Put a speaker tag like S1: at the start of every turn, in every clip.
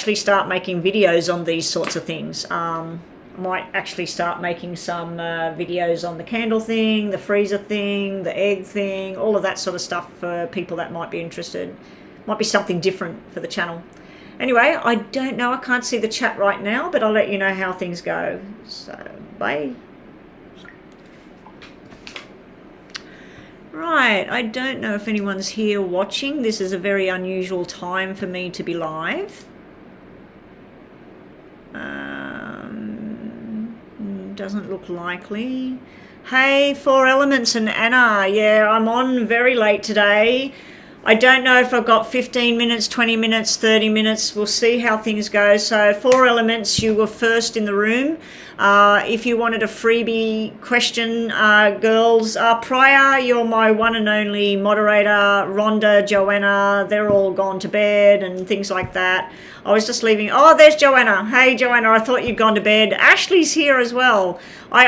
S1: actually start making videos on these sorts of things. I might actually start making some videos on the candle thing, the freezer thing, the egg thing, all of that sort of stuff for people that might be interested. Might be something different for the channel. Anyway, I don't know. I can't see the chat right now, but I'll let you know how things go. So, bye. Right, I don't know if anyone's here watching. This is a very unusual time for me to be live. Doesn't look likely. Hey, Four Elements and Anna. Yeah, I'm on very late today. I don't know if I've got 15 minutes, 20 minutes, 30 minutes. We'll see how things go. So Four Elements, you were first in the room. If you wanted a freebie question, girls, Priya, you're my one and only moderator. Rhonda, Joanna, they're all gone to bed and things like that. I was just leaving. Oh, there's Joanna. Hey, Joanna, I thought you'd gone to bed. Ashley's here as well. I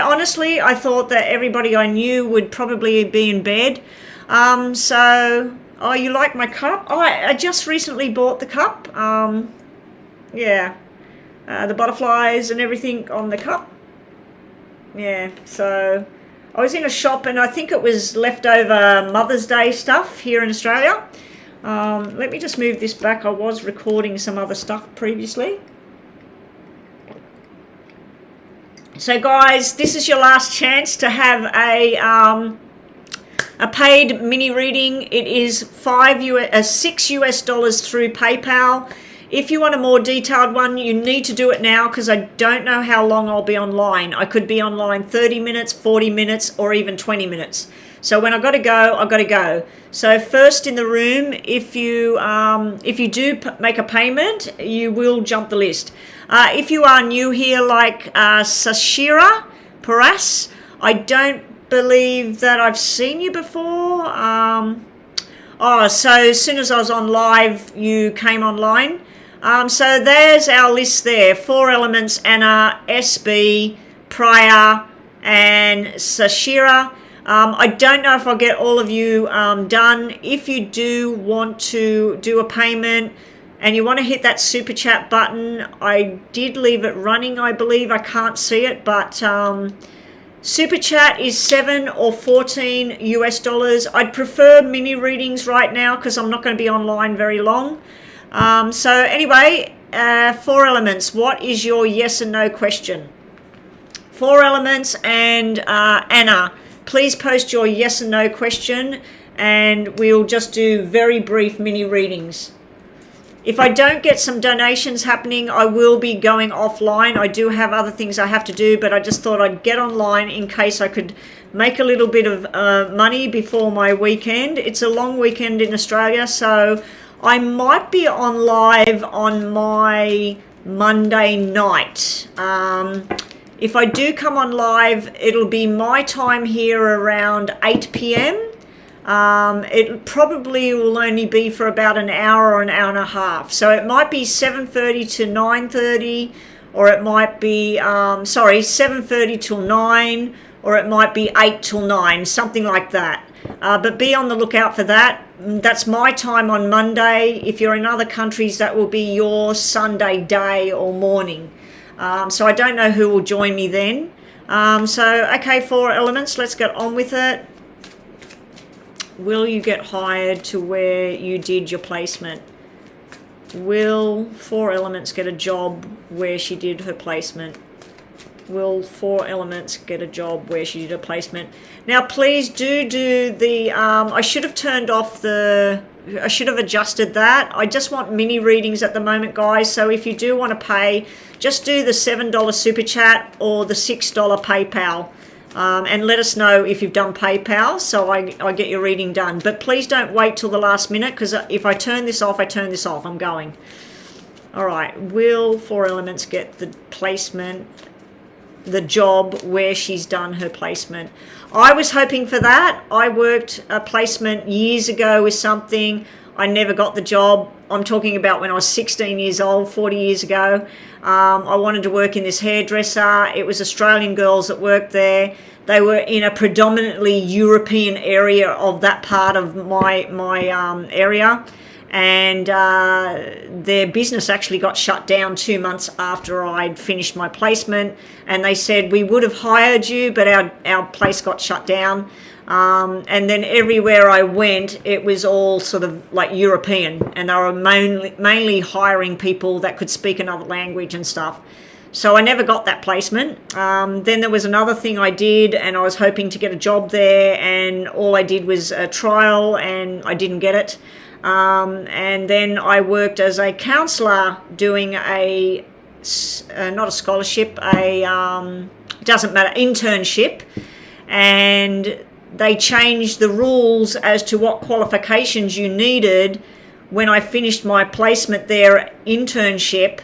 S1: thought that everybody I knew would probably be in bed. Oh, you like my cup? Oh, I just recently bought the cup. Yeah. The butterflies and everything on the cup. Yeah, so I was in a shop and I think it was leftover Mother's Day stuff here in Australia. Let me just move this back. I was recording some other stuff previously. So guys, this is your last chance to have a paid mini reading. It is $6 US through PayPal. If you want a more detailed one, you need to do it now because I don't know how long I'll be online. I could be online 30 minutes, 40 minutes, or even 20 minutes. So when I've got to go, I've got to go. So first in the room, if you do make a payment, you will jump the list. If you are new here like Sashira Paras, I don't believe that I've seen you before. So as soon as I was on live, you came online. So there's our list there. Four Elements, Anna, SB, Priya, and Sashira. I don't know if I'll get all of you done. If you do want to do a payment and you want to hit that super chat button, I did leave it running, I believe. I can't see it, but super chat is $7 or $14 US. I'd prefer mini readings right now because I'm not going to be online very long. So anyway, Four Elements, what is your yes and no question? Four Elements and Anna, please post your yes and no question and we'll just do very brief mini readings. If I don't get some donations happening, I will be going offline. I do have other things I have to do, but I just thought I'd get online in case I could make a little bit of money before my weekend. It's a long weekend in Australia, so I might be on live on my Monday night. If I do come on live, it'll be my time here around 8 p.m. It probably will only be for about an hour or an hour and a half. So it might be 7:30 to 9:30, or it might be, 7:30 till 9, or it might be 8 till 9, something like that. But be on the lookout for that. That's my time on Monday. If you're in other countries, that will be your Sunday day or morning. So I don't know who will join me then. Okay, Four Elements, let's get on with it. Will you get hired to where you did your placement? Will Four Elements get a job where she did her placement? Will Four Elements get a job where she did a placement? Now, please do the, I should have turned off I should have adjusted that. I just want mini readings at the moment, guys. So if you do want to pay, just do the $7 super chat or the $6 PayPal. And let us know if you've done PayPal so I get your reading done. But please don't wait till the last minute because if I turn this off, I'm going. All right, will Four Elements get the placement, the job where she's done her placement? I was hoping for that. I worked a placement years ago with something. I never got the job. I'm talking about when I was 16 years old, 40 years ago. I wanted to work in this hairdresser. It was Australian girls that worked there. They were in a predominantly European area of that part of my area. and their business actually got shut down 2 months after I'd finished my placement, and they said, we would have hired you, but our place got shut down. And then everywhere I went, it was all sort of like European, and they were mainly hiring people that could speak another language and stuff. So I never got that placement. Then there was another thing I did, and I was hoping to get a job there, and all I did was a trial, and I didn't get it. And then I worked as a counsellor doing not a scholarship, doesn't matter, internship. And they changed the rules as to what qualifications you needed. When I finished my placement there, internship,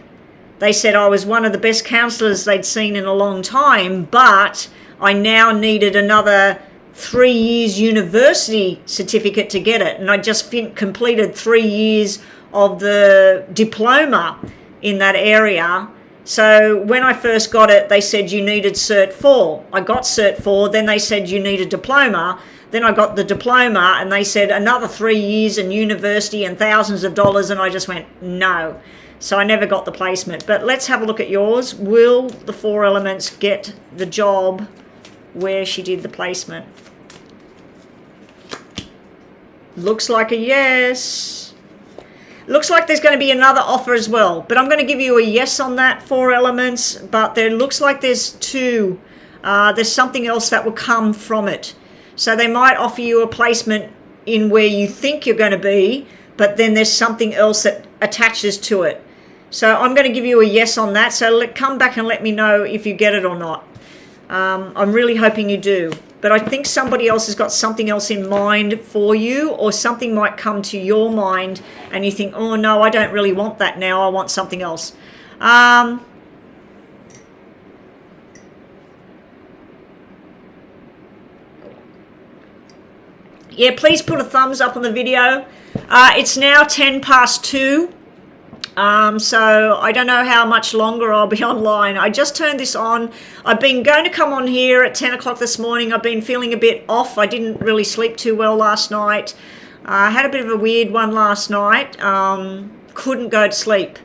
S1: they said I was one of the best counsellors they'd seen in a long time, but I now needed another 3 years university certificate to get it. And I just completed 3 years of the diploma in that area. So when I first got it, they said you needed Cert 4. I got Cert 4, then they said you need a diploma. Then I got the diploma, and they said another 3 years in university and thousands of dollars, and I just went, no. So I never got the placement. But let's have a look at yours. Will the 4 elements get the job where she did the placement? Looks like a yes. Looks like there's going to be another offer as well, but I'm going to give you a yes on that 4 elements, but there looks like there's 2. There's something else that will come from it. So they might offer you a placement in where you think you're going to be, but then there's something else that attaches to it. So I'm going to give you a yes on that. So come back and let me know if you get it or not. I'm really hoping you do. But I think somebody else has got something else in mind for you, or something might come to your mind and you think, oh no, I don't really want that now, I want something else. Yeah, please put a thumbs up on the video. It's now 2:10. So I don't know how much longer I'll be online. I just turned this on. I've been going to come on here at 10 o'clock this morning. I've been feeling a bit off. I didn't really sleep too well last night. I had a bit of a weird one last night. Couldn't go to sleep.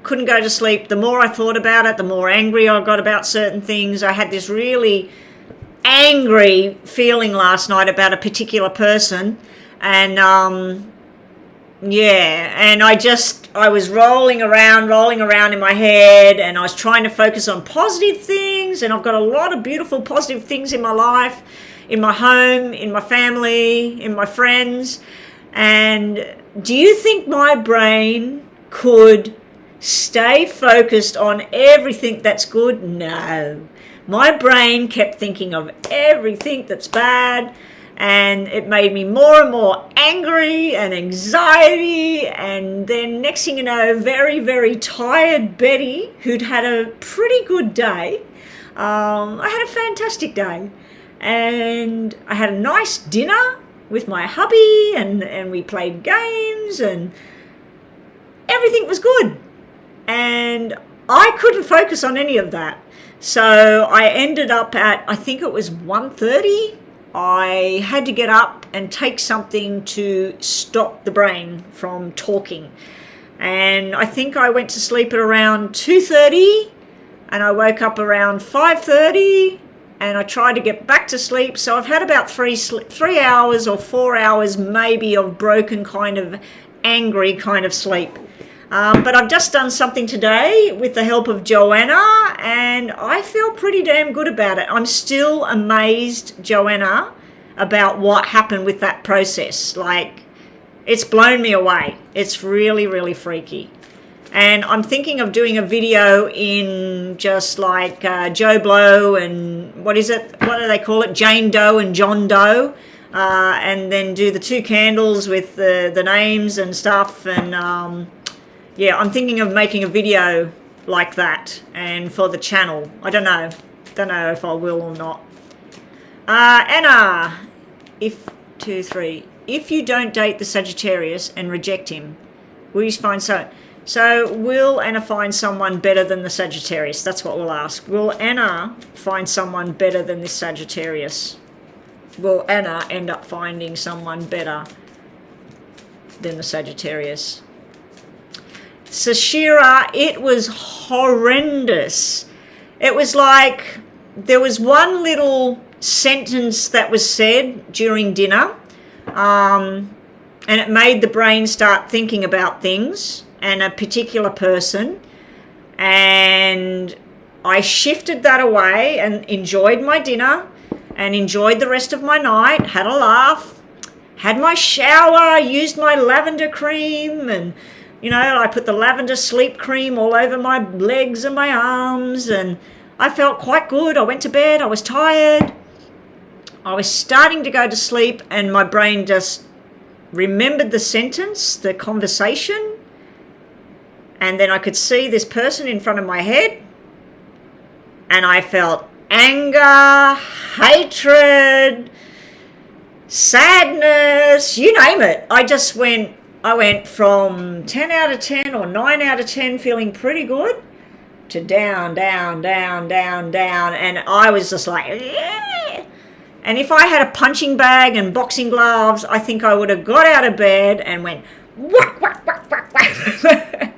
S1: Couldn't go to sleep. The more I thought about it, the more angry I got about certain things. I had this really angry feeling last night about a particular person, and yeah, and I was rolling around in my head, and I was trying to focus on positive things, and I've got a lot of beautiful positive things in my life, in my home, in my family, in my friends. And do you think my brain could stay focused on everything that's good? No. My brain kept thinking of everything that's bad, and it made me more and more angry and anxiety. And then next thing you know, very, very tired Betty, who'd had a pretty good day. I had a fantastic day, and I had a nice dinner with my hubby, and we played games, and everything was good. And I couldn't focus on any of that. So I ended up at, I think it was 1:30. I had to get up and take something to stop the brain from talking. And I think I went to sleep at around 2:30, and I woke up around 5:30, and I tried to get back to sleep. So I've had about 3 hours or 4 hours maybe of broken kind of angry kind of sleep. But I've just done something today with the help of Joanna, and I feel pretty damn good about it. I'm still amazed, Joanna, about what happened with that process. Like, it's blown me away. It's really, really freaky. And I'm thinking of doing a video in just like Joe Blow and what is it? What do they call it? Jane Doe and John Doe. And then do the 2 candles with the names and stuff. And yeah, I'm thinking of making a video like that, and for the channel. I don't know if I will or not. Anna, if you don't date the Sagittarius and reject him, will you find so will Anna find someone better than the Sagittarius? That's what we'll ask. Will Anna find someone better than this Sagittarius? Will Anna end up finding someone better than the Sagittarius. Sashira, it was horrendous. It was like there was one little sentence that was said during dinner, and it made the brain start thinking about things and a particular person, and I shifted that away and enjoyed my dinner and enjoyed the rest of my night, had a laugh, had my shower, used my lavender cream, and I put the lavender sleep cream all over my legs and my arms, and I felt quite good. I went to bed, I was tired, I was starting to go to sleep, and my brain just remembered the sentence, the conversation, and then I could see this person in front of my head, and I felt anger, hatred, sadness, you name it. I went from 10 out of 10 or 9 out of 10 feeling pretty good to down, down, down, down, down. And I was just like, yeah. And if I had a punching bag and boxing gloves, I think I would have got out of bed and went, whack, whack, whack, whack, whack.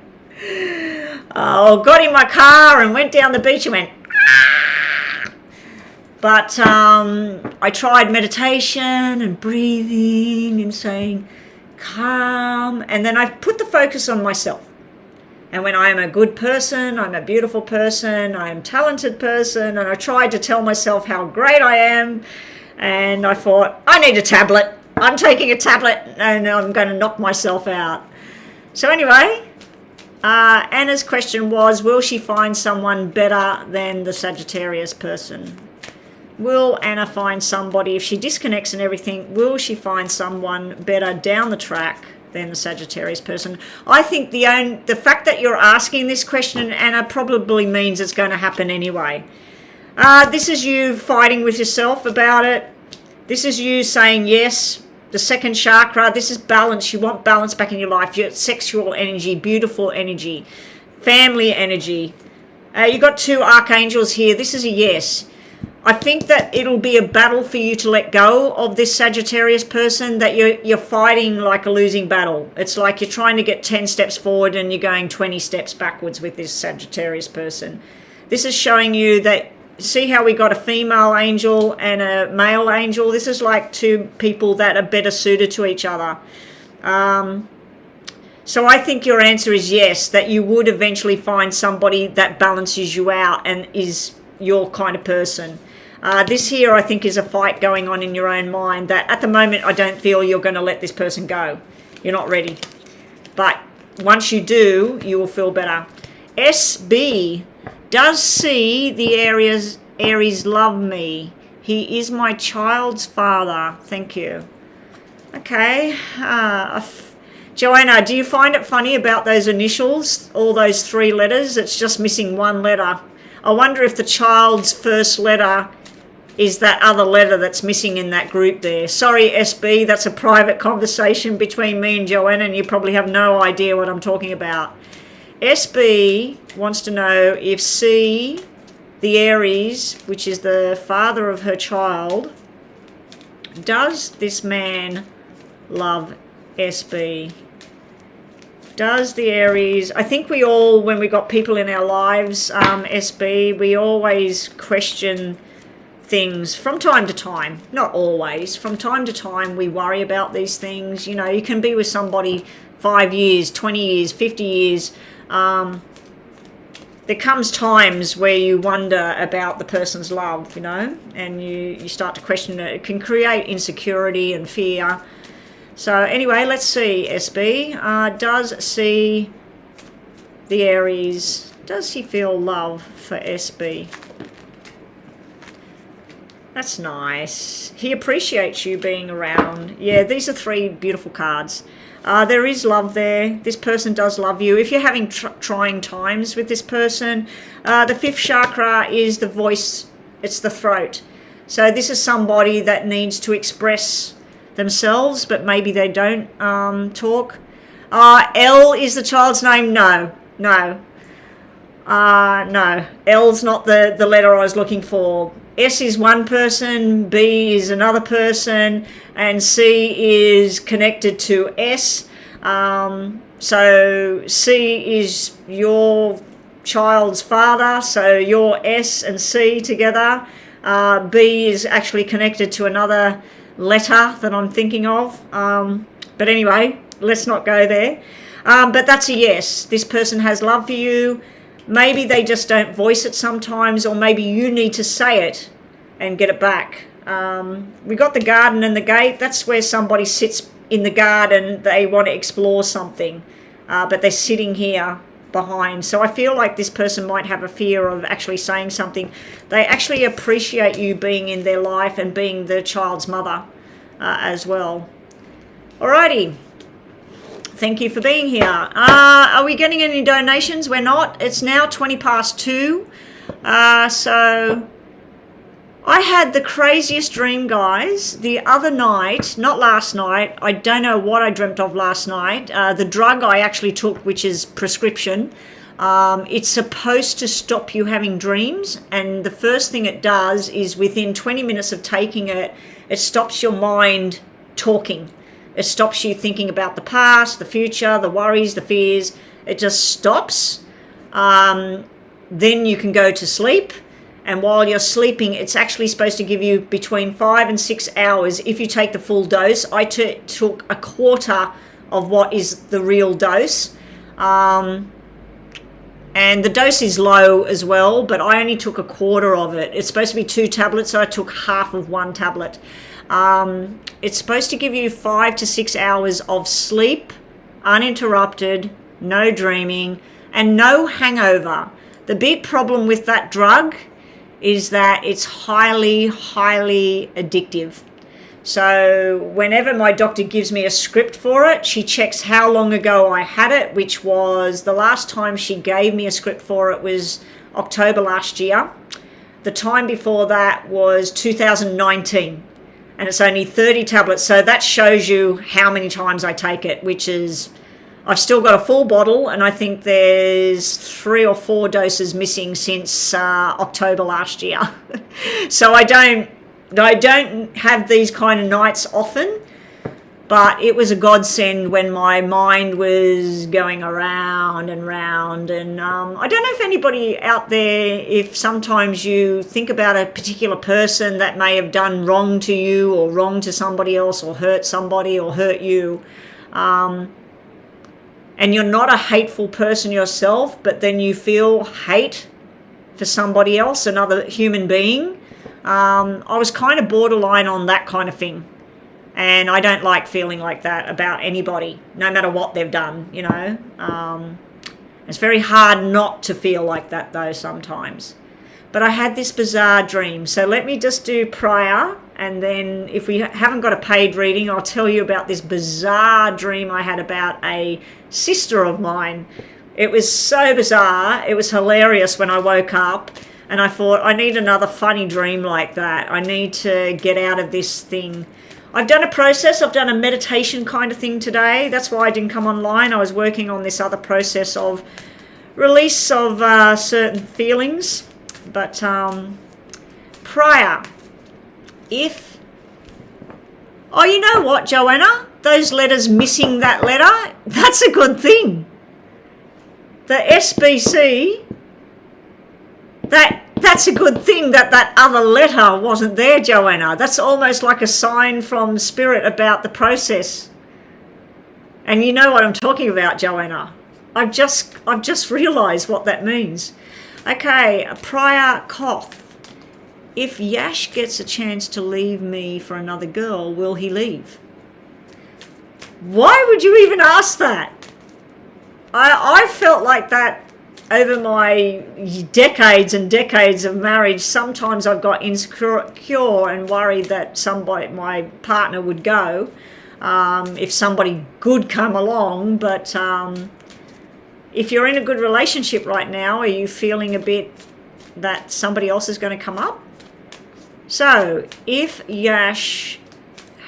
S1: Got in my car and went down the beach and went, ah. But I tried meditation and breathing and saying, calm, and then I put the focus on myself. And when I am a good person, I'm a beautiful person, I am a talented person, and I tried to tell myself how great I am, and I thought, I need a tablet. I'm taking a tablet and I'm going to knock myself out. So anyway, Anna's question was, will she find someone better than the Sagittarius person? Will Anna find somebody, if she disconnects and everything, will she find someone better down the track than the Sagittarius person? I think the fact that you're asking this question, Anna, probably means it's going to happen anyway. This is you fighting with yourself about it. This is you saying yes. The second chakra, this is balance. You want balance back in your life. Your sexual energy, beautiful energy, family energy. You got two archangels here. This is a yes. I think that it'll be a battle for you to let go of this Sagittarius person, that you're fighting like a losing battle. It's like you're trying to get 10 steps forward and you're going 20 steps backwards with this Sagittarius person. This is showing you that, see how we got a female angel and a male angel? This is like two people that are better suited to each other. So I think your answer is yes, that you would eventually find somebody that balances you out and is your kind of person. This here, I think, is a fight going on in your own mind that at the moment I don't feel you're going to let this person go. You're not ready. But once you do, you will feel better. SB, does C, the Aries love me? He is my child's father. Thank you. Okay. Joanna, do you find it funny about those initials, all those 3 letters? It's just missing 1 letter. I wonder if the child's first letter is that other letter that's missing in that group there. Sorry, SB, that's a private conversation between me and Joanna, and you probably have no idea what I'm talking about. SB wants to know if C, the Aries, which is the father of her child, does this man love SB? Does the Aries, I think we all, when we got people in our lives, SB, we always question things from time to time. Not always. From time to time, we worry about these things. You know, you can be with somebody 5 years, 20 years, 50 years. There comes times where you wonder about the person's love, you know, and you start to question it. It can create insecurity and fear. So anyway, let's see, SB. Does C, the Aries, does he feel love for SB? That's nice. He appreciates you being around. Yeah, these are 3 beautiful cards. There is love there. This person does love you. If you're having trying times with this person, the 5th chakra is the voice. It's the throat. So this is somebody that needs to express themselves, but maybe they don't talk. L is the child's name? No. No. L's not the letter I was looking for. S is one person, B is another person, and C is connected to S. So C is your child's father, so your S and C together. B is actually connected to another letter that I'm thinking of. But anyway, let's not go there. But that's a yes. This person has love for you. Maybe they just don't voice it sometimes, or maybe you need to say it and get it back. We got the garden and the gate. That's where somebody sits in the garden. They want to explore something, but they're sitting here behind. So I feel like this person might have a fear of actually saying something. They actually appreciate you being in their life and being the child's mother as well. Alrighty. Thank you for being here. Are we getting any donations? We're not. It's now 2:20. So I had the craziest dream, guys, the other night, not last night. I don't know what I dreamt of last night. The drug I actually took, which is prescription, it's supposed to stop you having dreams. And the first thing it does is within 20 minutes of taking it, it stops your mind talking. It stops you thinking about the past, the future, the worries, the fears. It just stops. Then you can go to sleep. And while you're sleeping, it's actually supposed to give you between 5 and 6 hours if you take the full dose. I took a quarter of what is the real dose. And the dose is low as well, but I only took a quarter of it. It's supposed to be 2 tablets, so I took half of 1 tablet. It's supposed to give you 5 to 6 hours of sleep, uninterrupted, no dreaming, and no hangover. The big problem with that drug is that it's highly, highly addictive. So whenever my doctor gives me a script for it, she checks how long ago I had it, which was the last time she gave me a script for it was October last year. The time before that was 2019. And it's only 30 tablets. So that shows you how many times I take it, which is, I've still got a full bottle, and I think there's 3 or 4 doses missing since October last year. So I don't have these kind of nights often, but it was a godsend when my mind was going around and round. And I don't know if anybody out there, if sometimes you think about a particular person that may have done wrong to you or wrong to somebody else or hurt somebody or hurt you, and you're not a hateful person yourself, but then you feel hate for somebody else, another human being. I was kind of borderline on that kind of thing. And I don't like feeling like that about anybody, no matter what they've done, you know. It's very hard not to feel like that, though, sometimes. But I had this bizarre dream. So let me just do prior, and then if we haven't got a paid reading, I'll tell you about this bizarre dream I had about a sister of mine. It was so bizarre. It was hilarious when I woke up, and I thought, I need another funny dream like that. I need to get out of this thing. I've done a process. I've done a meditation kind of thing today. That's why I didn't come online. I was working on this other process of release of certain feelings. But prior, if... Oh, you know what, Joanna? Those letters missing that letter, that's a good thing. The SBC, that's a good thing that other letter wasn't there, Joanna. That's almost like a sign from Spirit about the process. And you know what I'm talking about, Joanna. I've just realised what that means. Okay, a prior cough. If Yash gets a chance to leave me for another girl, will he leave? Why would you even ask that? I felt like that over my decades and decades of marriage. Sometimes I've got insecure and worried that somebody, my partner, would go if somebody good come along. But if you're in a good relationship right now, are you feeling a bit that somebody else is going to come up? So if Yash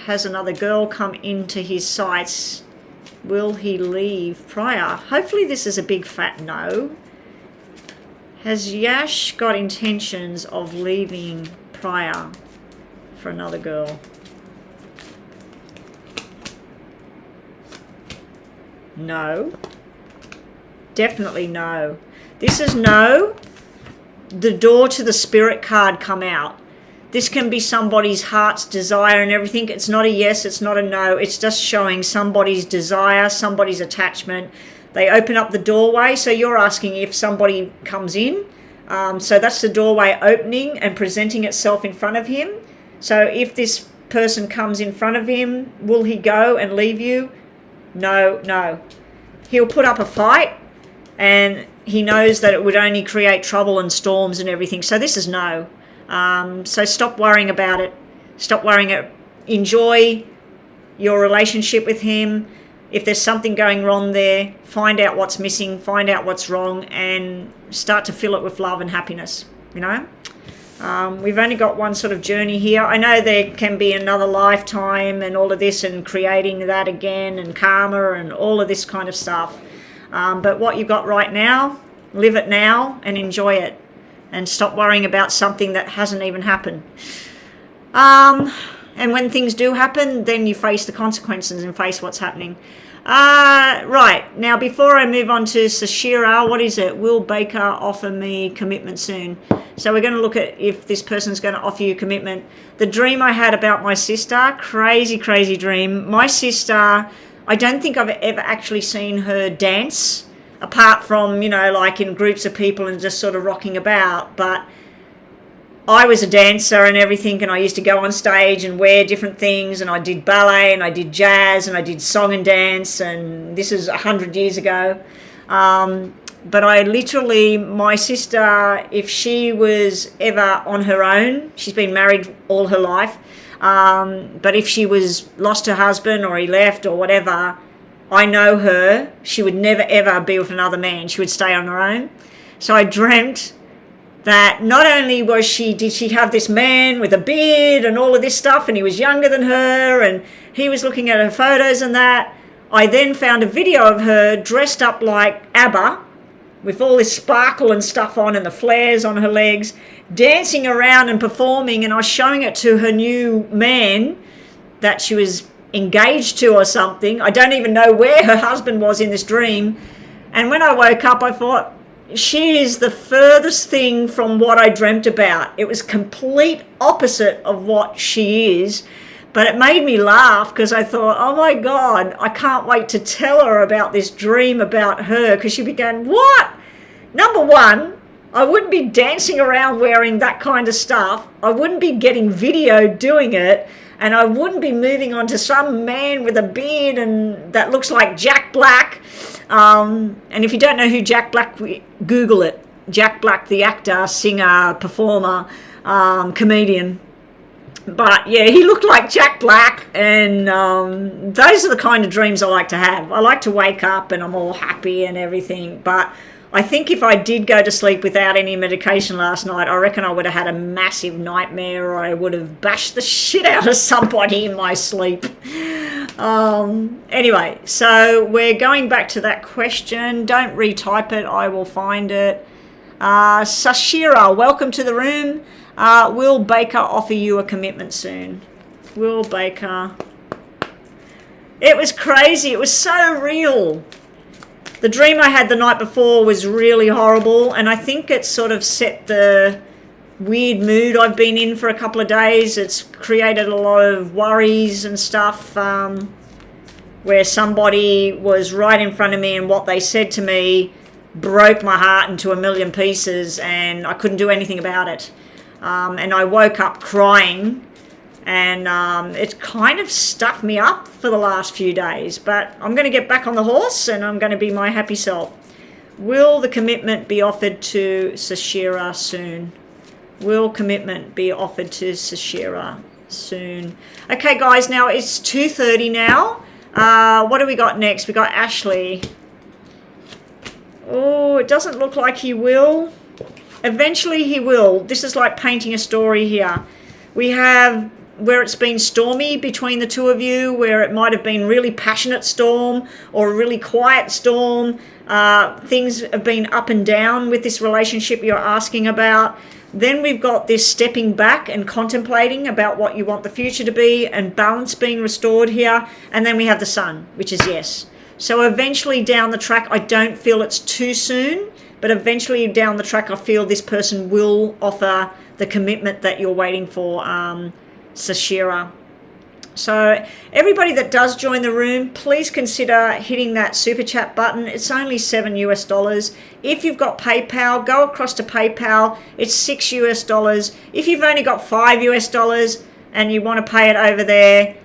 S1: has another girl come into his sights, will he leave prior? Hopefully this is a big fat no. Has Yash got intentions of leaving prior for another girl? No. Definitely no. This is no. The door to the spirit card come out. This can be somebody's heart's desire and everything. It's not a yes, it's not a no. It's just showing somebody's desire, somebody's attachment. They open up the doorway. So you're asking if somebody comes in. So that's the doorway opening and presenting itself in front of him. So if this person comes in front of him, will he go and leave you? No, no. He'll put up a fight, and he knows that it would only create trouble and storms and everything. So this is no. So stop worrying about it. Stop worrying it. Enjoy your relationship with him. If there's something going wrong there, find out what's missing, find out what's wrong, and start to fill it with love and happiness, you know. We've only got one sort of journey here. I know there can be another lifetime and all of this and creating that again and karma and all of this kind of stuff. But what you've got right now, live it now and enjoy it. And stop worrying about something that hasn't even happened. And when things do happen, then you face the consequences and face what's happening. Right, now before I move on to Sashira, what is it? Will Baker offer me commitment soon? So we're going to look at if this person's going to offer you commitment. The dream I had about my sister, crazy, crazy dream. My sister, I don't think I've ever actually seen her dance, apart from, you know, like in groups of people and just sort of rocking about. But I was a dancer and everything, and I used to go on stage and wear different things, and I did ballet and I did jazz and I did song and dance, and this is 100 years ago. But I literally, my sister, if she was ever on her own, she's been married all her life, but if she was lost her husband or he left or whatever, I know her, she would never ever be with another man. She would stay on her own. So I dreamt that not only did she have this man with a beard and all of this stuff, and he was younger than her, and he was looking at her photos and that. I then found a video of her dressed up like ABBA, with all this sparkle and stuff on and the flares on her legs, dancing around and performing, and I was showing it to her new man that she was engaged to or something. I don't even know where her husband was in this dream. And when I woke up, I thought, she is the furthest thing from what I dreamt about. It was complete opposite of what she is. But it made me laugh because I thought, oh my God, I can't wait to tell her about this dream about her, because she began, what? Number one, I wouldn't be dancing around wearing that kind of stuff. I wouldn't be getting video doing it. And I wouldn't be moving on to some man with a beard and that looks like Jack Black. And if you don't know who Jack Black, Google it. Jack Black, the actor, singer, performer, comedian. But yeah, he looked like Jack Black, and those are the kind of dreams I like to have. I like to wake up and I'm all happy and everything. But I think if I did go to sleep without any medication last night, I reckon I would have had a massive nightmare, or I would have bashed the shit out of somebody in my sleep. Anyway, so we're going back to that question. Don't retype it, I will find it. Sashira, welcome to the room. Will Baker offer you a commitment soon? Will Baker. It was crazy. It was so real. The dream I had the night before was really horrible, and I think it sort of set the weird mood I've been in for a couple of days. It's created a lot of worries and stuff, where somebody was right in front of me and what they said to me broke my heart into a million pieces, and I couldn't do anything about it. And I woke up crying, and it kind of stuck me up for the last few days. But I'm going to get back on the horse, and I'm going to be my happy self. Will the commitment be offered to Sashira soon? Will commitment be offered to Sashira soon? Okay, guys, now it's 2:30 now. What do we got next? We got Ashley. Oh, it doesn't look like he will. Eventually he will. This is like painting a story here. We have where it's been stormy between the two of you, where it might have been really passionate storm or a really quiet storm. Things have been up and down with this relationship you're asking about. Then we've got this stepping back and contemplating about what you want the future to be, and balance being restored here. And then we have the sun, which is yes. So eventually down the track, I don't feel it's too soon, but eventually down the track, I feel this person will offer the commitment that you're waiting for, Sashira. So everybody that does join the room, please consider hitting that super chat button. It's only $7 US. If you've got PayPal, go across to PayPal. It's $6 US. If you've only got $5 US and you want to pay it over there,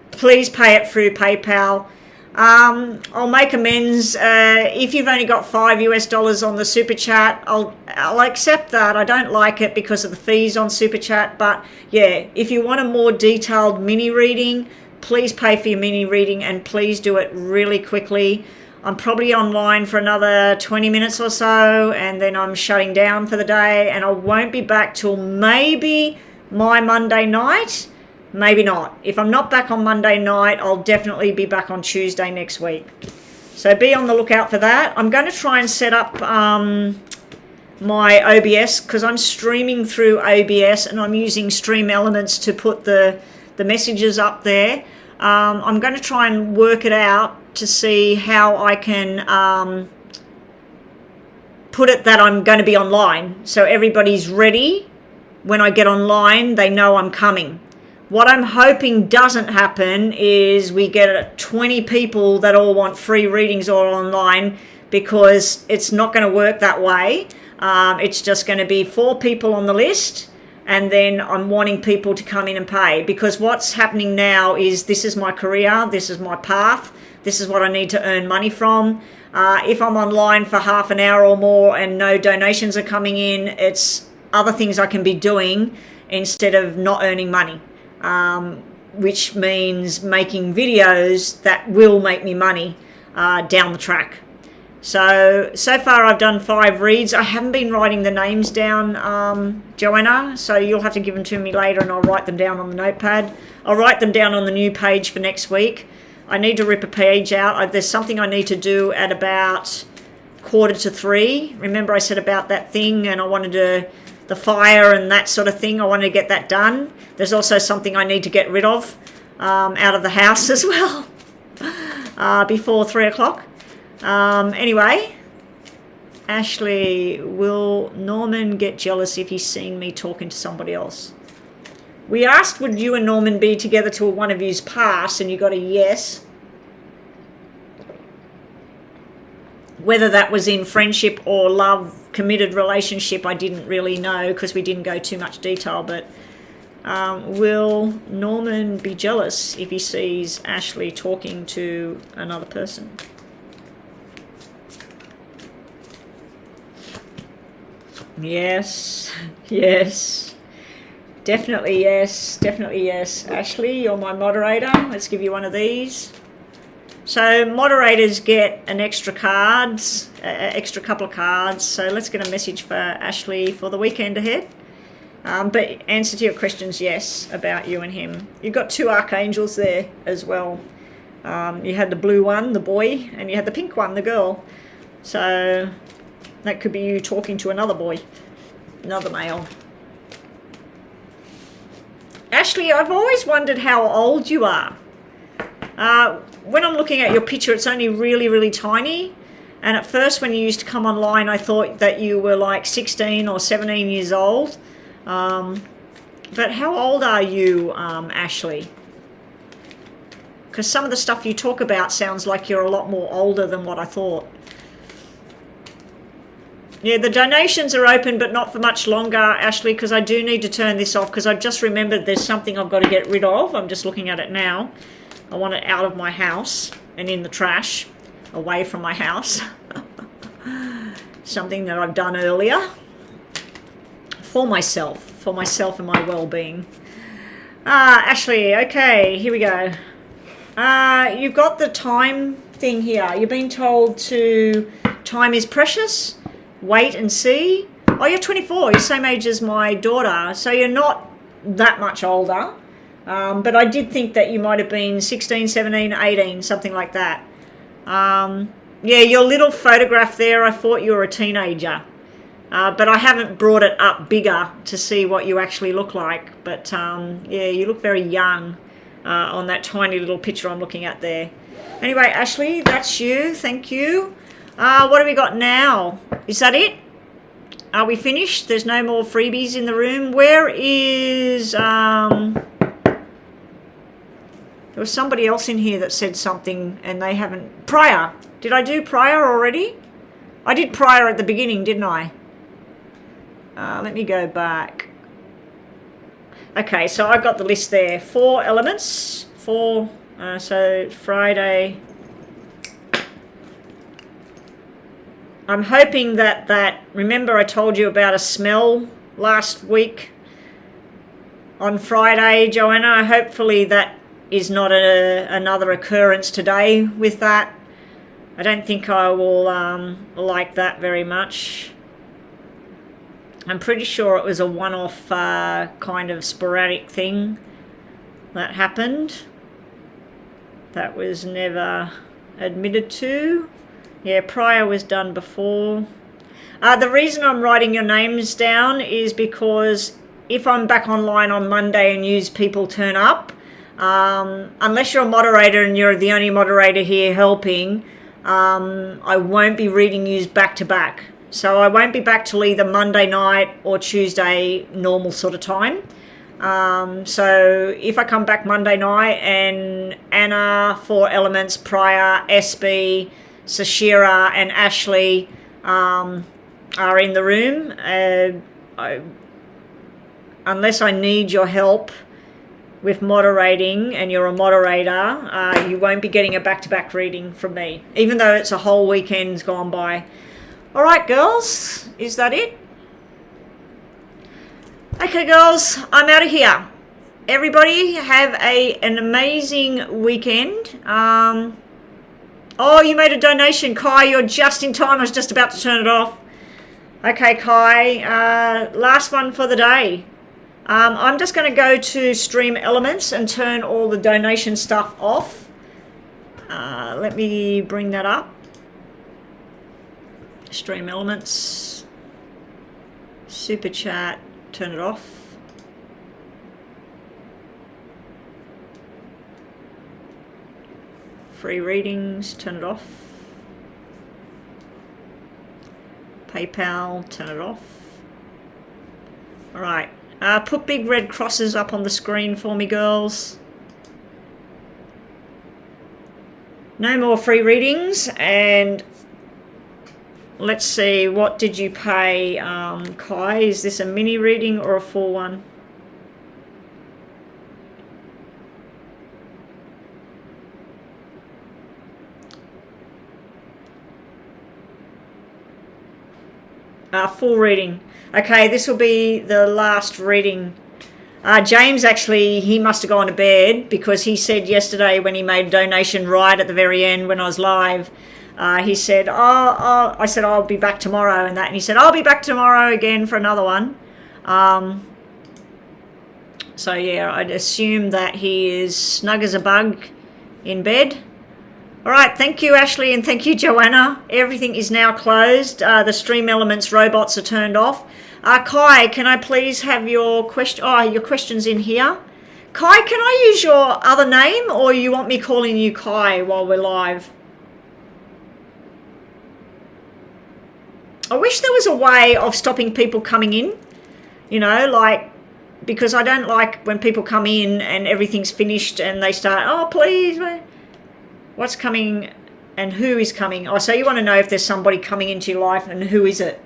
S1: please pay it through PayPal. I'll make amends. If you've only got $5 US on the super chat, I'll accept that. I don't like it because of the fees on super chat, but yeah, if you want a more detailed mini reading, please pay for your mini reading, and please do it really quickly. I'm probably online for another 20 minutes or so, and then I'm shutting down for the day, and I won't be back till maybe my Monday night. Maybe not. If I'm not back on Monday night, I'll definitely be back on Tuesday next week. So be on the lookout for that. I'm going to try and set up my OBS, because I'm streaming through OBS and I'm using Stream Elements to put the messages up there. I'm going to try and work it out to see how I can put it that I'm going to be online. So everybody's ready. When I get online, they know I'm coming. What I'm hoping doesn't happen is we get 20 people that all want free readings all online, because it's not going to work that way. It's just going to be 4 people on the list, and then I'm wanting people to come in and pay, because what's happening now is this is my career, this is my path, this is what I need to earn money from. If I'm online for half an hour or more and no donations are coming in, it's other things I can be doing instead of not earning money. Which means making videos that will make me money down the track. So far I've done 5 reads. I haven't been writing the names down, Joanna, so you'll have to give them to me later and I'll write them down on the notepad. I'll write them down on the new page for next week. I need to rip a page out. There's something I need to do at about 2:45. Remember I said about that thing, and I wanted to... the fire and that sort of thing. I wanted to get that done. There's also something I need to get rid of out of the house as well before 3 o'clock. Anyway, Ashley, will Norman get jealous if he's seen me talking to somebody else? We asked, would you and Norman be together till one of you's pass, and you got a yes. Whether that was in friendship or love, committed relationship, I didn't really know, because we didn't go too much detail. But will Norman be jealous if he sees Ashley talking to another person? Yes, yes, definitely yes, definitely yes. Ashley, you're my moderator. Let's give you one of these. So moderators get an extra extra couple of cards. So let's get a message for Ashley for the weekend ahead. But answer to your questions, yes, about you and him. You've got 2 archangels there as well. You had the blue one, the boy, and you had the pink one, the girl. So that could be you talking to another boy, another male. Ashley, I've always wondered how old you are. When I'm looking at your picture, it's only really, really tiny. And at first, when you used to come online, I thought that you were like 16 or 17 years old. But how old are you, Ashley? Because some of the stuff you talk about sounds like you're a lot more older than what I thought. Yeah, the donations are open, but not for much longer, Ashley, because I do need to turn this off, because I just remembered there's something I've got to get rid of. I'm just looking at it now. I want it out of my house and in the trash, away from my house. Something that I've done earlier for myself and my well-being. Ashley, okay, here we go. You've got the time thing here. You've been told to, time is precious, wait and see. Oh, you're 24, you're the same age as my daughter, so you're not that much older. But I did think that you might have been 16, 17, 18, something like that. Yeah, your little photograph there, I thought you were a teenager. But I haven't brought it up bigger to see what you actually look like. But yeah, you look very young on that tiny little picture I'm looking at there. Anyway, Ashley, that's you. Thank you. What have we got now? Is that it? Are we finished? There's no more freebies in the room. Where is... there was somebody else in here that said something and they haven't... Prior. Did I do prior already? I did prior at the beginning, didn't I? Let me go back. Okay, so I've got the list there. 4 elements. 4... so Friday. I'm hoping that remember I told you about a smell last week on Friday, Joanna. Hopefully that is not another occurrence today with that. I don't think I will like that very much. I'm pretty sure it was a one-off kind of sporadic thing that happened. That was never admitted to. Yeah, prior was done before. The reason I'm writing your names down is because if I'm back online on Monday and news people turn up, unless you're a moderator and you're the only moderator here helping, I won't be reading news back to back. So I won't be back till either Monday night or Tuesday normal sort of time. So if I come back Monday night and Anna, 4 elements, Prior, SB, Sashira and Ashley are in the room, unless I need your help with moderating and you're a moderator, you won't be getting a back-to-back reading from me, even though it's a whole weekend's gone by. All right, girls, is that it? Okay, girls, I'm out of here. Everybody have an amazing weekend. Oh, you made a donation, Kai. You're just in time. I was just about to turn it off. Okay, Kai. Last one for the day. I'm just going to go to Stream Elements and turn all the donation stuff off. Let me bring that up. Stream Elements. Super Chat. Turn it off. Free readings, turn it off. PayPal, turn it off. All right, put big red crosses up on the screen for me, girls. No more free readings, and let's see, what did you pay, Kai? Is this a mini reading or a full one? Full reading. Okay, this will be the last reading. James, actually, he must have gone to bed because he said yesterday when he made a donation right at the very end when I was live, he said, I said, I'll be back tomorrow and that. And he said, I'll be back tomorrow again for another one. So, yeah, I'd assume that he is snug as a bug in bed. All right, thank you, Ashley, and thank you, Joanna. Everything is now closed. The Stream Elements robots are turned off. Kai, can I please have your questions in here? Kai, can I use your other name, or you want me calling you Kai while we're live? I wish there was a way of stopping people coming in, you know, like, because I don't like when people come in and everything's finished and they start, oh, please, what's coming and who is coming? Oh, so you want to know if there's somebody coming into your life and who is it?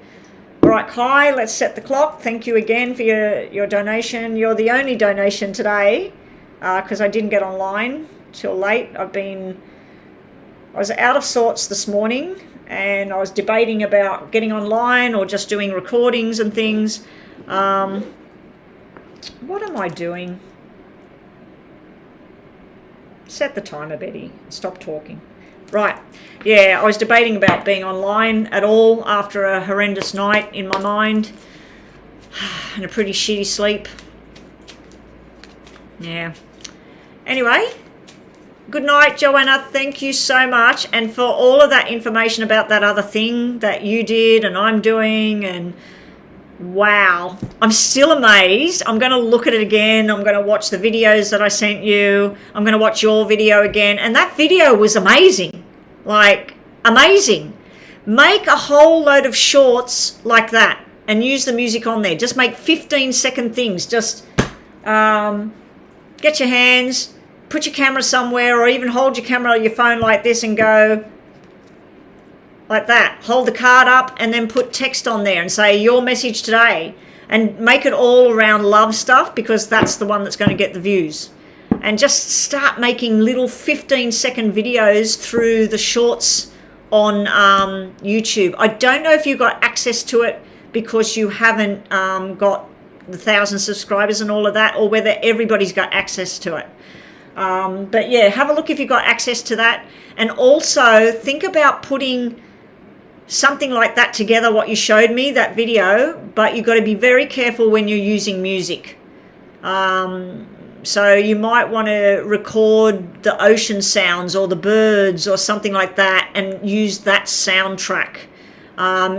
S1: All right, Kai, let's set the clock. Thank you again for your donation. You're the only donation today because I didn't get online till late. I was out of sorts this morning and I was debating about getting online or just doing recordings and things. What am I doing? Set the timer, Betty. Stop talking. Right. Yeah, I was debating about being online at all after a horrendous night in my mind and a pretty shitty sleep. Yeah. Anyway, good night, Joanna. Thank you so much. And for all of that information about that other thing that you did and I'm doing and Wow, I'm still amazed. I'm going to look at it again. I'm going to watch the videos that I sent you. I'm going to watch your video again. And that video was amazing. Like, amazing. Make a whole load of shorts like that and use the music on there. Just make 15-second things. Just get your hands, put your camera somewhere, or even hold your camera or your phone like this and go like that. Hold the card up and then put text on there and say your message today, and make it all around love stuff, because that's the one that's going to get the views. And just start making little 15-second videos through the shorts on YouTube. I don't know if you got access to it because you haven't got the 1,000 subscribers and all of that, or whether everybody's got access to it. But yeah, have a look if you've got access to that. And also think about putting something like that together, what you showed me, that video, but you've got to be very careful when you're using music. So you might want to record the ocean sounds or the birds or something like that and use that soundtrack.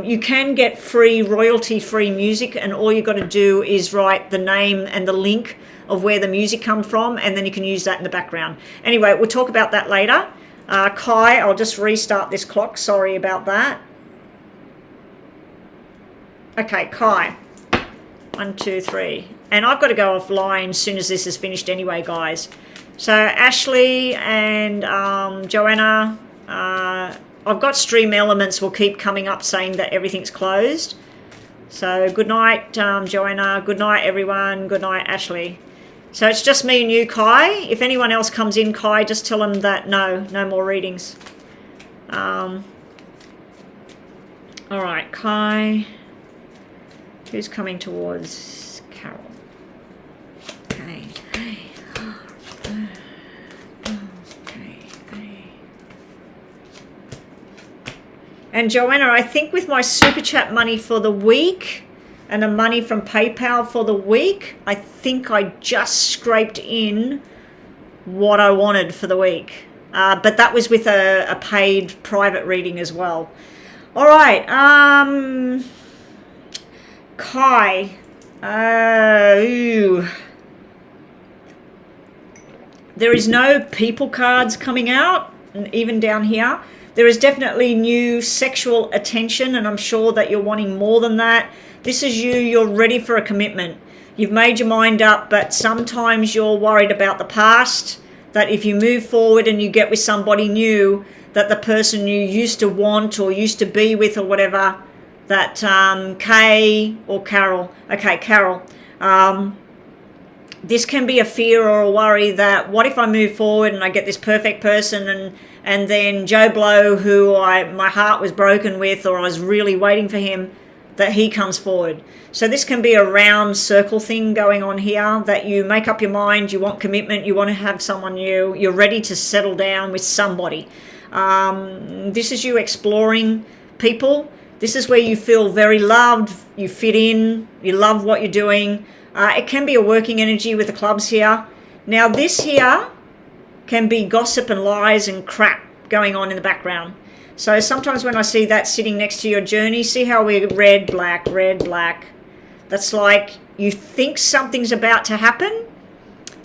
S1: You can get free, royalty-free music, and all you've got to do is write the name and the link of where the music comes from, and then you can use that in the background. Anyway, we'll talk about that later. Kai, I'll just restart this clock. Sorry about that. Okay, Kai. 1, 2, 3. And I've got to go offline as soon as this is finished anyway, guys. So Ashley and Joanna, I've got Stream Elements will keep coming up saying that everything's closed. So good night, Joanna. Good night, everyone. Good night, Ashley. So it's just me and you, Kai. If anyone else comes in, Kai, just tell them that no more readings. All right, Kai. Who's coming towards Carol? Okay. And Joanna, I think with my super chat money for the week and the money from PayPal for the week, I think I just scraped in what I wanted for the week. But that was with a paid private reading as well. All right. Kai. There is no people cards coming out, and even down here. There is definitely new sexual attention, and I'm sure that you're wanting more than that. This is you're ready for a commitment. You've made your mind up, but sometimes you're worried about the past, that if you move forward and you get with somebody new, that the person you used to want or used to be with or whatever, that Kay or Carol, okay, Carol, this can be a fear or a worry that what if I move forward and I get this perfect person and then Joe Blow, who my heart was broken with, or I was really waiting for him, that he comes forward. So this can be a round circle thing going on here, that you make up your mind, you want commitment, you want to have someone new, you're ready to settle down with somebody. This is you exploring people. This is where you feel very loved, you fit in, you love what you're doing. It can be a working energy with the clubs here. Now this here can be gossip and lies and crap going on in the background. So sometimes when I see that sitting next to your journey, see how we're red, black, red, black. That's like you think something's about to happen,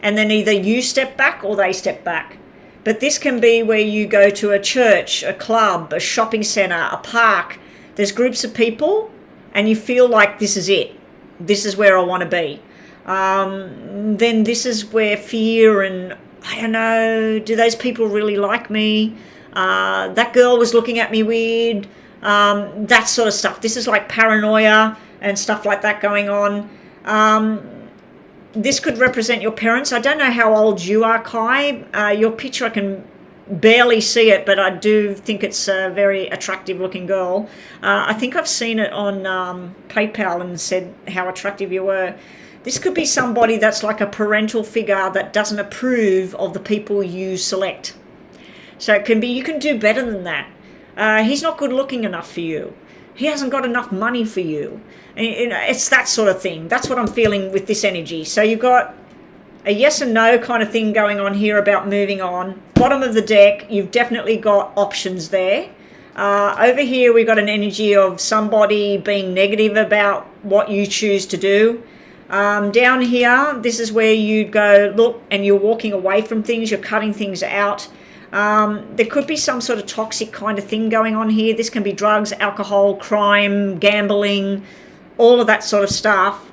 S1: and then either you step back or they step back. But this can be where you go to a church, a club, a shopping centre, a park. There's groups of people and you feel like this is it. This is where I want to be. Then this is where fear and, I don't know, do those people really like me? That girl was looking at me weird. That sort of stuff. This is like paranoia and stuff like that going on. This could represent your parents. I don't know how old you are, Kai. Your picture, I can barely see it, but I do think it's a very attractive looking girl. I think I've seen it on PayPal and said how attractive you were. This could be somebody that's like a parental figure that doesn't approve of the people you select. So it can be, you can do better than that. He's not good looking enough for you. He hasn't got enough money for you. And, it's that sort of thing. That's what I'm feeling with this energy. So you've got a yes and no kind of thing going on here about moving on. Bottom of the deck, you've definitely got options there. Over here, we've got an energy of somebody being negative about what you choose to do. Down here, this is where you'd go, look, and you're walking away from things, you're cutting things out. There could be some sort of toxic kind of thing going on here. This can be drugs, alcohol, crime, gambling, all of that sort of stuff.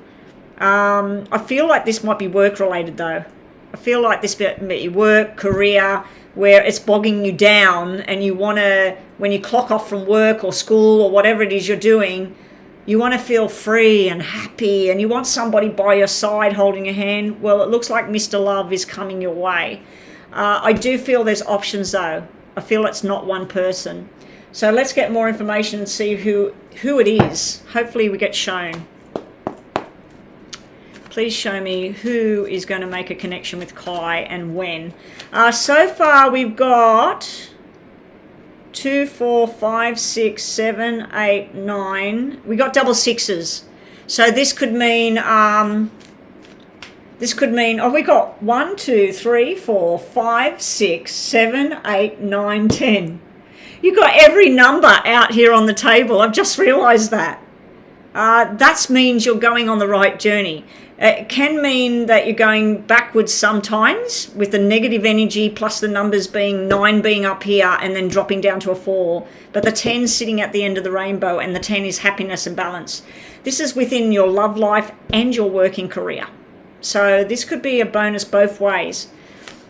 S1: I feel like this might be work related though. I feel like this be work, career, where it's bogging you down and you want to, when you clock off from work or school or whatever it is you're doing, you want to feel free and happy and you want somebody by your side holding your hand. Well, it looks like Mr. Love is coming your way. I do feel there's options though. I feel it's not one person. So let's get more information and see who it is. Hopefully we get shown. Please show me who is going to make a connection with Kai and when. So far we've got 2, 4, 5, 6, 7, 8, 9. We got double sixes. So this could mean oh, we got 1, 2, 3, 4, 5, 6, 7, 8, 9, 10. You've got every number out here on the table. I've just realized that. That means you're going on the right journey. It can mean that you're going backwards sometimes with the negative energy plus the numbers being 9 being up here and then dropping down to a 4. But the 10 sitting at the end of the rainbow, and the 10 is happiness and balance. This is within your love life and your working career. So this could be a bonus both ways.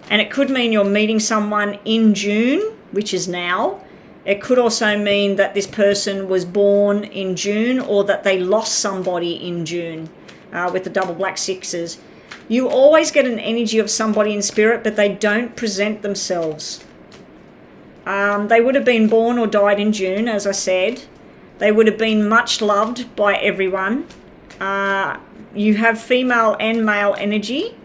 S1: And it could mean you're meeting someone in June, which is now. It could also mean that this person was born in June or that they lost somebody in June. With the double black sixes. You always get an energy of somebody in spirit, but they don't present themselves. They would have been born or died in June, as I said. They would have been much loved by everyone. You have female and male energy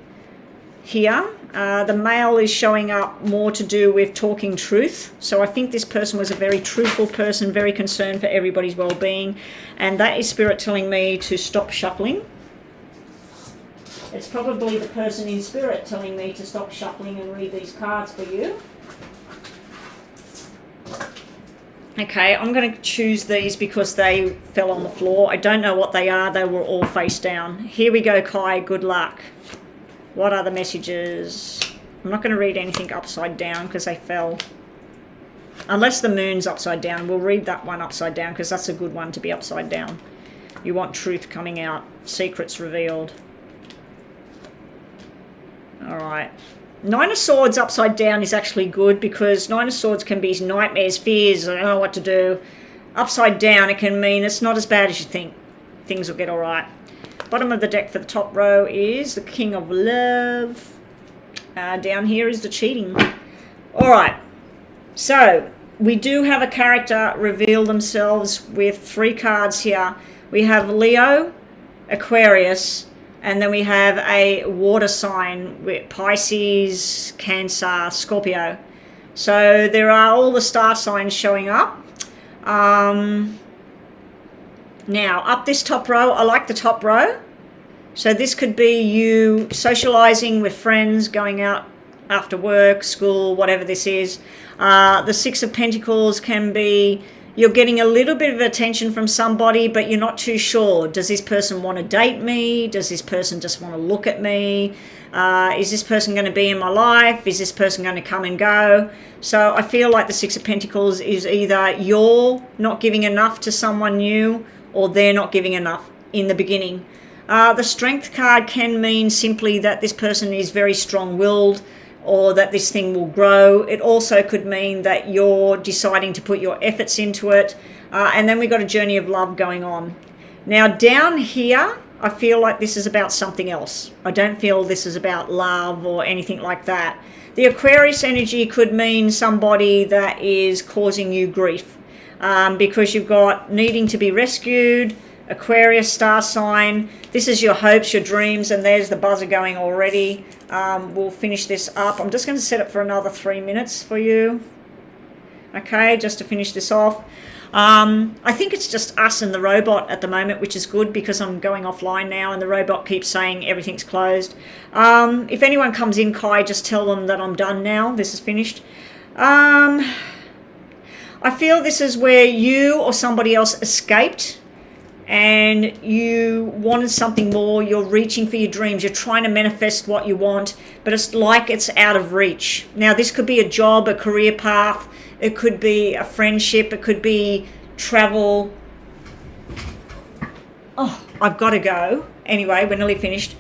S1: here. The male is showing up more to do with talking truth. So I think this person was a very truthful person, very concerned for everybody's well-being. And that is spirit telling me to stop shuffling. It's probably the person in spirit telling me to stop shuffling and read these cards for you. Okay, I'm going to choose these because they fell on the floor. I don't know what they are. They were all face down. Here we go, Kai. Good luck. What are the messages? I'm not going to read anything upside down because they fell. Unless the moon's upside down. We'll read that one upside down because that's a good one to be upside down. You want truth coming out. Secrets revealed. All right. 9 of Swords upside down is actually good because 9 of Swords can be nightmares, fears, I don't know what to do. Upside down, it can mean it's not as bad as you think. Things will get all right. Bottom of the deck for the top row is the King of Love. Down here is the cheating. All right. So we do have a character reveal themselves with 3 cards here. We have Leo, Aquarius, and then we have a water sign with Pisces, Cancer, Scorpio. So there are all the star signs showing up. Now, up this top row, I like the top row. So this could be you socializing with friends, going out after work, school, whatever this is. The 6 of Pentacles can be you're getting a little bit of attention from somebody, but you're not too sure. Does this person want to date me? Does this person just want to look at me? Is this person going to be in my life? Is this person going to come and go? So I feel like the 6 of Pentacles is either you're not giving enough to someone new or they're not giving enough in the beginning. The Strength card can mean simply that this person is very strong-willed, or that this thing will grow. It also could mean that you're deciding to put your efforts into it. And then we've got a journey of love going on. Now down here, I feel like this is about something else. I don't feel this is about love or anything like that. The Aquarius energy could mean somebody that is causing you grief because you've got needing to be rescued, Aquarius star sign. This is your hopes, your dreams, and there's the buzzer going already. We'll finish this up. I'm just going to set it for another 3 minutes for you. Okay, just to finish this off. I think it's just us and the robot at the moment, which is good because I'm going offline now and the robot keeps saying everything's closed. If anyone comes in, Kai, just tell them that I'm done now. This is finished. I I feel this is where you or somebody else escaped and you wanted something more. You're reaching for your dreams. You're trying to manifest what you want, but it's like it's out of reach. Now, this could be a job, a career path. It could be a friendship. It could be travel. Oh, I've got to go. Anyway, we're nearly finished.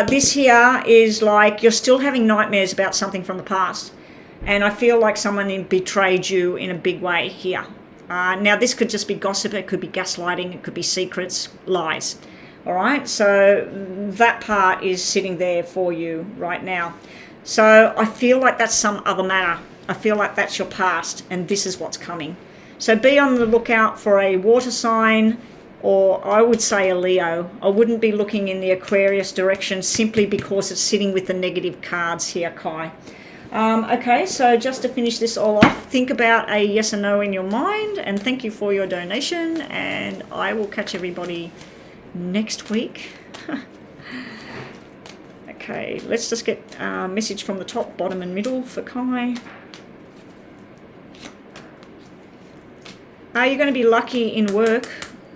S1: This here is like you're still having nightmares about something from the past. And I feel like someone betrayed you in a big way here. Now, this could just be gossip. It could be gaslighting. It could be secrets, lies. All right? So that part is sitting there for you right now. So I feel like that's some other matter. I feel like that's your past, and this is what's coming. So be on the lookout for a water sign, or I would say a Leo. I wouldn't be looking in the Aquarius direction simply because it's sitting with the negative cards here, Kai. Okay, so just to finish this all off, think about a yes or no in your mind, and thank you for your donation, and I will catch everybody next week. Okay, let's just get a message from the top, bottom and middle for Kai. Are you going to be lucky in work?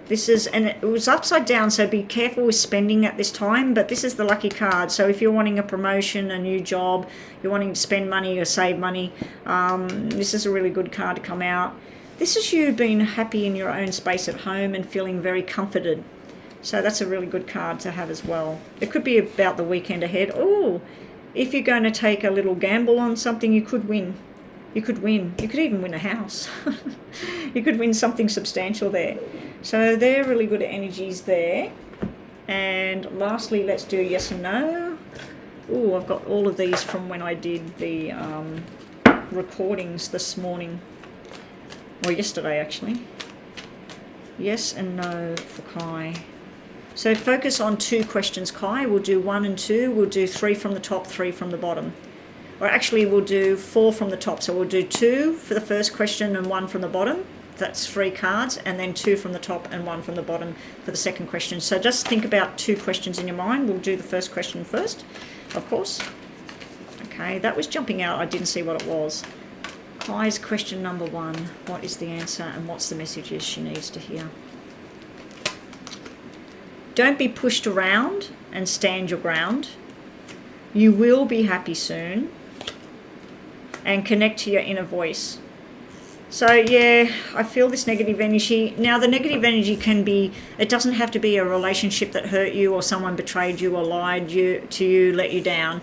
S1: This is, and it was upside down, so be careful with spending at this time, but this is the lucky card. So if you're wanting a promotion, a new job, you're wanting to spend money or save money, this is a really good card to come out. This is you being happy in your own space at home and feeling very comforted. So that's a really good card to have as well. It could be about the weekend ahead. Oh, if you're going to take a little gamble on something, you could win. You could win. You could even win a house. You could win something substantial there. So they're really good energies there. And lastly, let's do yes and no. Oh, I've got all of these from when I did the recordings this morning. Or yesterday, actually. Yes and no for Kai. So focus on 2 questions, Kai. We'll do 1 and 2. We'll do 3 from the top, 3 from the bottom. Or actually, we'll do 4 from the top. So we'll do 2 for the first question and 1 from the bottom. That's 3 cards, and then 2 from the top and 1 from the bottom for the second question. So just think about 2 questions in your mind. We'll do the first question first, of course. Okay, that was jumping out. I didn't see what it was. Kai's question number 1. What is the answer and what's the messages she needs to hear? Don't be pushed around and stand your ground. You will be happy soon. And connect to your inner voice. So yeah, I feel this negative energy. Now the negative energy can be, it doesn't have to be a relationship that hurt you or someone betrayed you or lied to you, let you down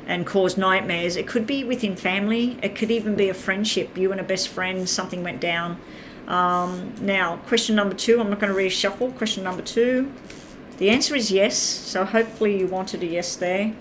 S1: and caused nightmares. It could be within family. It could even be a friendship. You and a best friend, something went down. Now, question number 2, I'm not going to reshuffle. Question number 2, the answer is yes. So hopefully you wanted a yes there.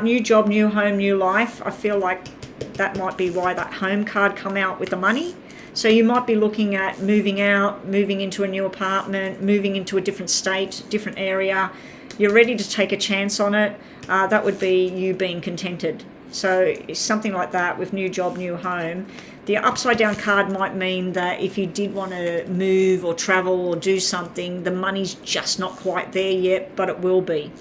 S1: New job, new home, new life. I feel like that might be why that home card come out with the money. So you might be looking at moving out, moving into a new apartment, moving into a different state, different area. You're ready to take a chance on it. That would be you being contented. So something like that with new job, new home. The upside down card might mean that if you did want to move or travel or do something, the money's just not quite there yet, but it will be.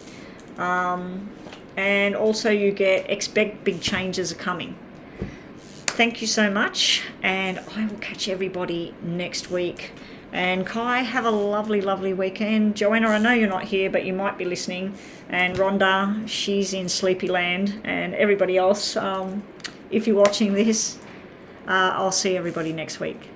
S1: And also you expect big changes are coming. Thank you so much, and I will catch everybody next week. And Kai, have a lovely, lovely weekend. Joanna, I know you're not here, but you might be listening. And Rhonda, she's in Sleepy Land. And everybody else, if you're watching this, I'll see everybody next week.